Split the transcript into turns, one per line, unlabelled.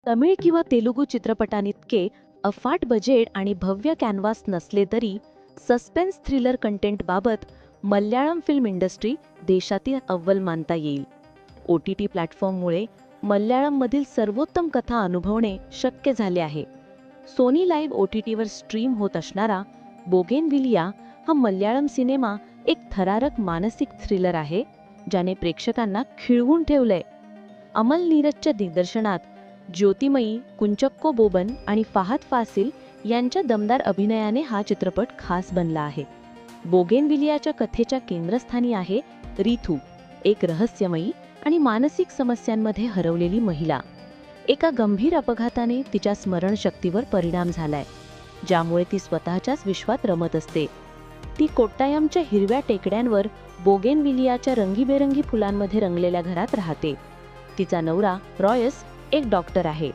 तमिळ किंवा तेलुगू चित्रपटांइतके अफाट बजेट आणि भव्य कॅनव्हास नसले तरी सस्पेन्स थ्रिलर कंटेंट बाबत मल्याळम फिल्म इंडस्ट्री देशातील अव्वल मानता येईल. OTT प्लॅटफॉर्ममुळे मल्याळममधील सर्वोत्तम कथा अनुभवणे शक्य झाले आहे. सोनी लाईव्ह OTTवर स्ट्रीम होत असणारा बोगेनविलिया हा मल्याळम सिनेमा एक थरारक मानसिक थ्रिलर आहे, ज्याने प्रेक्षकांना खिळवून ठेवलंय. अमल नीरजच्या दिग्दर्शनात ज्योतिमयी, कुंचक्को बोबन आणि फाहद फासिल यांच्या दमदार अभिनयाने हा चित्रपट खास बनला आहे. बोगेनविलियाच्या कथेच्या केंद्रस्थानी आहे रिथू, एक रहस्यमयी आणि मानसिक समस्यांमध्ये हरवलेली महिला. एका गंभीर अपघाताने तिच्या स्मरणशक्तीवर परिणाम झालाय, ज्यामुळे ती स्वतःच्याच विश्वात रमत असते. ती कोट्टायमच्या हिरव्या टेकड्यांवर बोगेनविलियाच्या रंगीबेरंगी फुलांमध्ये रंगलेल्या घरात राहते. तिचा नवरा रॉयस एक डॉक्टर आहे